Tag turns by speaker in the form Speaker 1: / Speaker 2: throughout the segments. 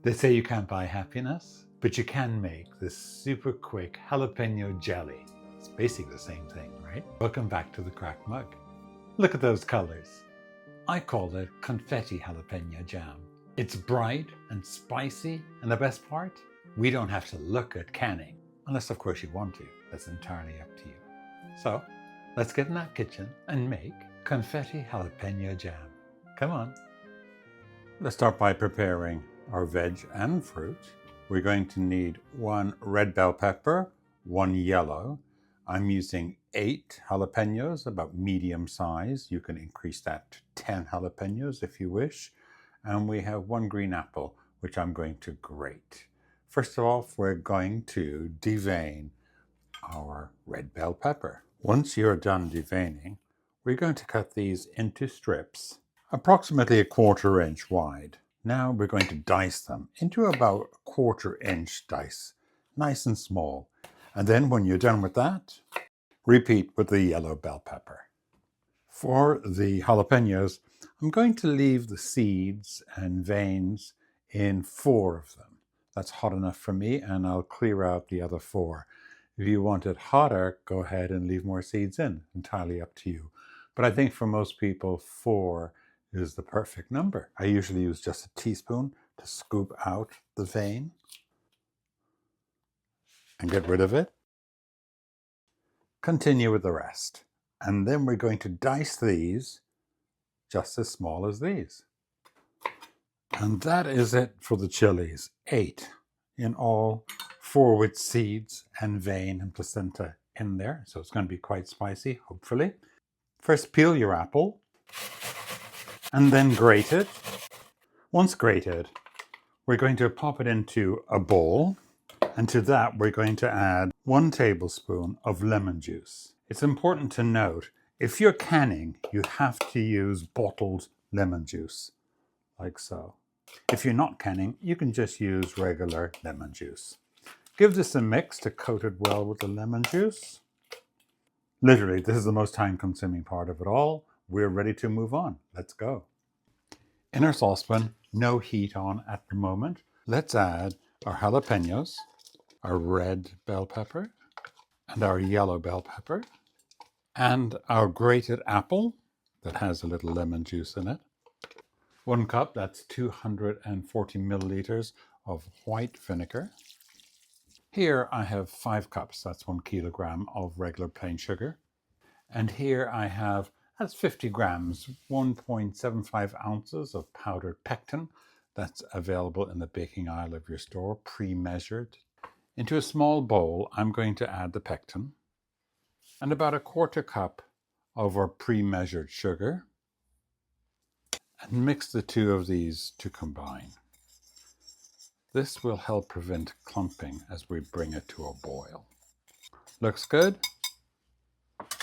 Speaker 1: They say you can't buy happiness, but you can make this super quick jalapeno jelly. It's basically the same thing, right? Welcome back to the cracked mug. Look at those colors. I call it confetti jalapeno jam. It's bright and spicy, and the best part, we don't have to look at canning. Unless of course you want to, that's entirely up to you. So let's get in that kitchen and make confetti jalapeno jam. Come on. Let's start by preparing our veg and fruit. We're going to need 1 red bell pepper, 1 yellow. I'm using 8 jalapenos, about medium size. You can increase that to 10 jalapenos if you wish. And we have 1 green apple, which I'm going to grate. First of all, we're going to devein our red bell pepper. Once you're done deveining, we're going to cut these into strips, approximately 1/4 inch wide. Now we're going to dice them into about 1/4 inch dice, nice and small. And then when you're done with that, repeat with the yellow bell pepper. For the jalapenos, I'm going to leave the seeds and veins in 4 of them. That's hot enough for me, and I'll clear out the other 4. If you want it hotter, go ahead and leave more seeds in, entirely up to you. But I think for most people, 4 is the perfect number. I usually use just a teaspoon to scoop out the vein and get rid of it. Continue with the rest. And then we're going to dice these just as small as these. And that is it for the chilies. 8 in all, 4 with seeds and vein and placenta in there. So it's going to be quite spicy, hopefully. First, peel your apple and then grate it. Once grated, we're going to pop it into a bowl. And to that, we're going to add 1 tablespoon of lemon juice. It's important to note, if you're canning, you have to use bottled lemon juice, like so. If you're not canning, you can just use regular lemon juice. Give this a mix to coat it well with the lemon juice. Literally, this is the most time-consuming part of it all. We're ready to move on. Let's go. In our saucepan, no heat on at the moment. Let's add our jalapenos, our red bell pepper, and our yellow bell pepper, and our grated apple that has a little lemon juice in it. 1 cup, that's 240 milliliters of white vinegar. Here I have 5 cups, that's 1 kilogram of regular plain sugar. And here I have, that's 50 grams, 1.75 ounces of powdered pectin. That's available in the baking aisle of your store, pre-measured. Into a small bowl, I'm going to add the pectin and about 1/4 cup of our pre-measured sugar, and mix the 2 of these to combine. This will help prevent clumping as we bring it to a boil. Looks good.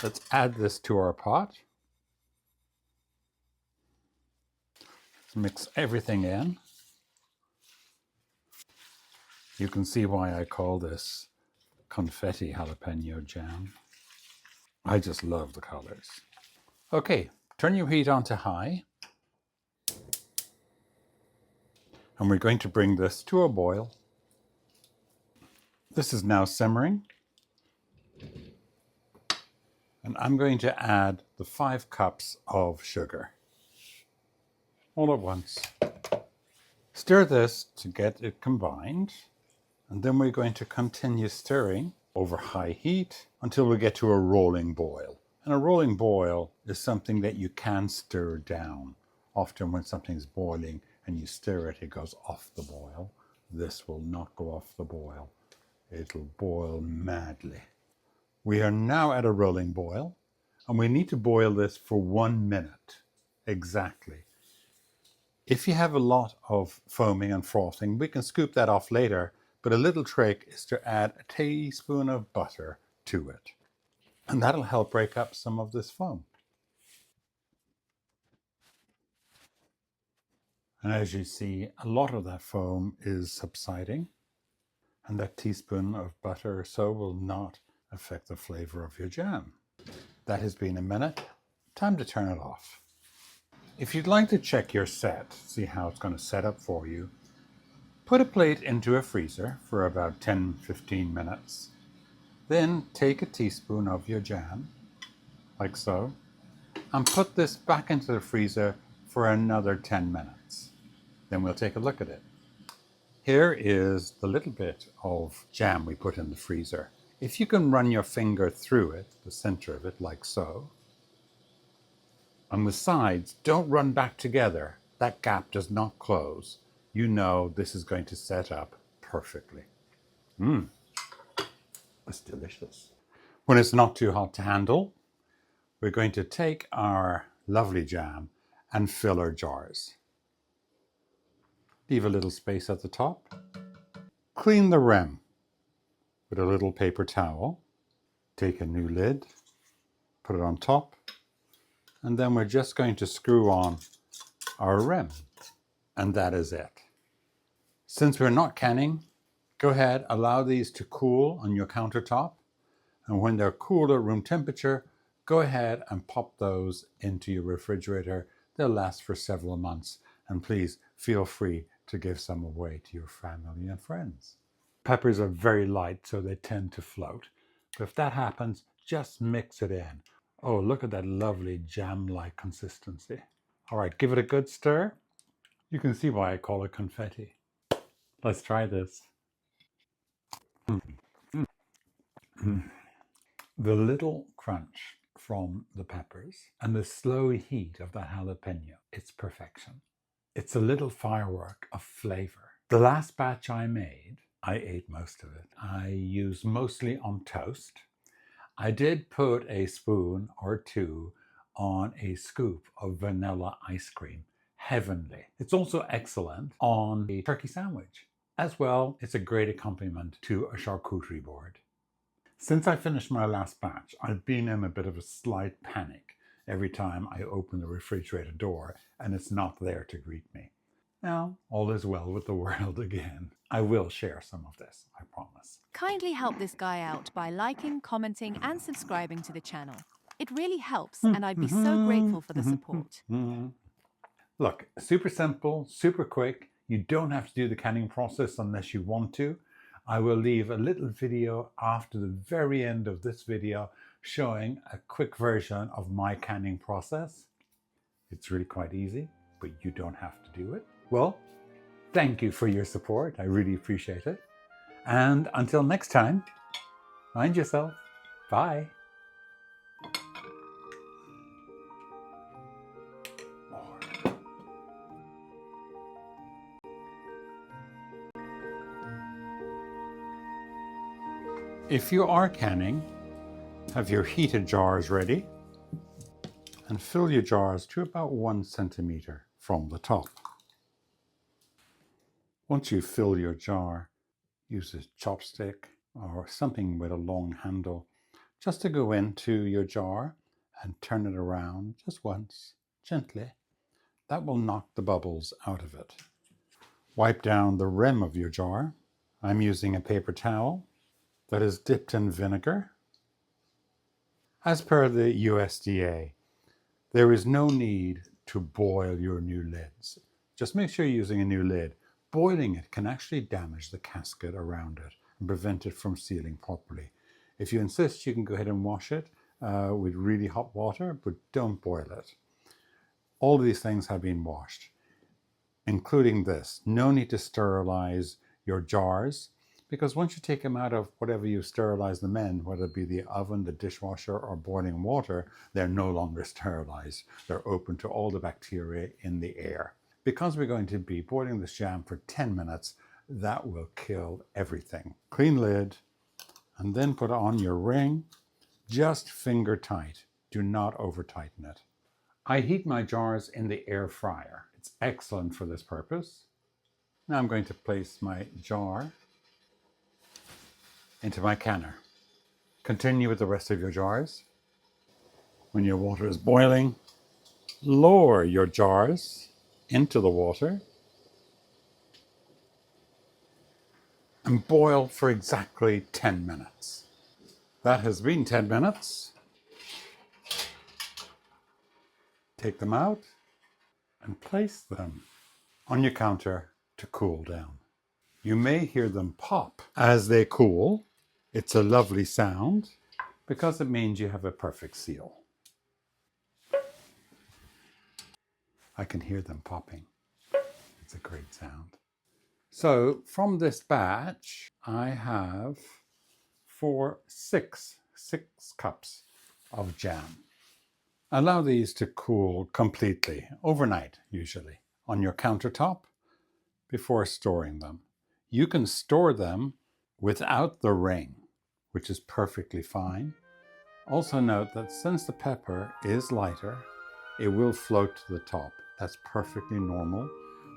Speaker 1: Let's add this to our pot. Let's mix everything in. You can see why I call this confetti jalapeno jam. I just love the colors. Okay, turn your heat on to high. And we're going to bring this to a boil. This is now simmering. And I'm going to add the 5 cups of sugar all at once. Stir this to get it combined. And then we're going to continue stirring over high heat until we get to a rolling boil. And a rolling boil is something that you can stir down. Often when something's boiling and you stir it, it goes off the boil. This will not go off the boil. It'll boil madly. We are now at a rolling boil, and we need to boil this for 1 minute exactly. If you have a lot of foaming and frothing, we can scoop that off later, but a little trick is to add a teaspoon of butter to it. And that'll help break up some of this foam. And as you see, a lot of that foam is subsiding, and that teaspoon of butter or so will not affect the flavor of your jam. That has been a minute. Time to turn it off. If you'd like to check your set, see how it's going to set up for you, Put a plate into a freezer for about 10-15 minutes. Then take a teaspoon of your jam, like so, and put this back into the freezer for another 10 minutes. Then we'll take a look at it. Here is the little bit of jam we put in the freezer. If you can run your finger through it, the center of it, like so, on the sides, don't run back together. That gap does not close. You know this is going to set up perfectly. It's delicious. When it's not too hot to handle, we're going to take our lovely jam and fill our jars. Leave a little space at the top. Clean the rim with a little paper towel. Take a new lid, put it on top, and then we're just going to screw on our rim. And that is it. Since we're not canning, go ahead, allow these to cool on your countertop. And when they're cooled at room temperature, go ahead and pop those into your refrigerator. They'll last for several months. And please feel free to give some away to your family and friends. Peppers are very light, so they tend to float. But if that happens, just mix it in. Oh, look at that lovely jam-like consistency. All right, give it a good stir. You can see why I call it confetti. Let's try this. The little crunch from the peppers and the slow heat of the jalapeno, it's perfection. It's a little firework of flavor. The last batch I made, I ate most of it. I used mostly on toast. I did put a spoon or two on a scoop of vanilla ice cream. Heavenly. It's also excellent on a turkey sandwich. As well, it's a great accompaniment to a charcuterie board. Since I finished my last batch, I've been in a bit of a slight panic every time I open the refrigerator door and it's not there to greet me. Now, all is well with the world again. I will share some of this, I promise.
Speaker 2: Kindly help this guy out by liking, commenting, and subscribing to the channel. It really helps, and I'd be so grateful for the support.
Speaker 1: Look, super simple, super quick. You don't have to do the canning process unless you want to. I will leave a little video after the very end of this video showing a quick version of my canning process. It's really quite easy, but you don't have to do it. Well, thank you for your support. I really appreciate it. And until next time, mind yourself. Bye. If you are canning, have your heated jars ready and fill your jars to about 1 centimeter from the top. Once you fill your jar, use a chopstick or something with a long handle just to go into your jar and turn it around just once, gently. That will knock the bubbles out of it. Wipe down the rim of your jar. I'm using a paper towel that is dipped in vinegar. As per the USDA, there is no need to boil your new lids. Just make sure you're using a new lid. Boiling it can actually damage the casket around it and prevent it from sealing properly. If you insist, you can go ahead and wash it with really hot water, but don't boil it. All of these things have been washed, including this. No need to sterilize your jars, because once you take them out of whatever you sterilize them in, whether it be the oven, the dishwasher, or boiling water, they're no longer sterilized. They're open to all the bacteria in the air. Because we're going to be boiling this jam for 10 minutes, that will kill everything. Clean lid, and then put on your ring, just finger tight. Do not over tighten it. I heat my jars in the air fryer. It's excellent for this purpose. Now I'm going to place my jar into my canner. Continue with the rest of your jars. When your water is boiling, lower your jars into the water and boil for exactly 10 minutes. That has been 10 minutes. Take them out and place them on your counter to cool down. You may hear them pop as they cool. It's a lovely sound because it means you have a perfect seal. I can hear them popping. It's a great sound. So from this batch, I have six cups of jam. Allow these to cool completely, overnight usually, on your countertop before storing them. You can store them without the ring, which is perfectly fine. Also note that since the pepper is lighter, it will float to the top. That's perfectly normal.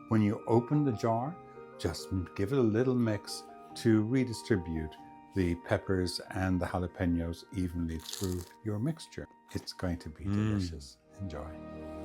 Speaker 1: When you open the jar, just give it a little mix to redistribute the peppers and the jalapenos evenly through your mixture. It's going to be delicious. Enjoy.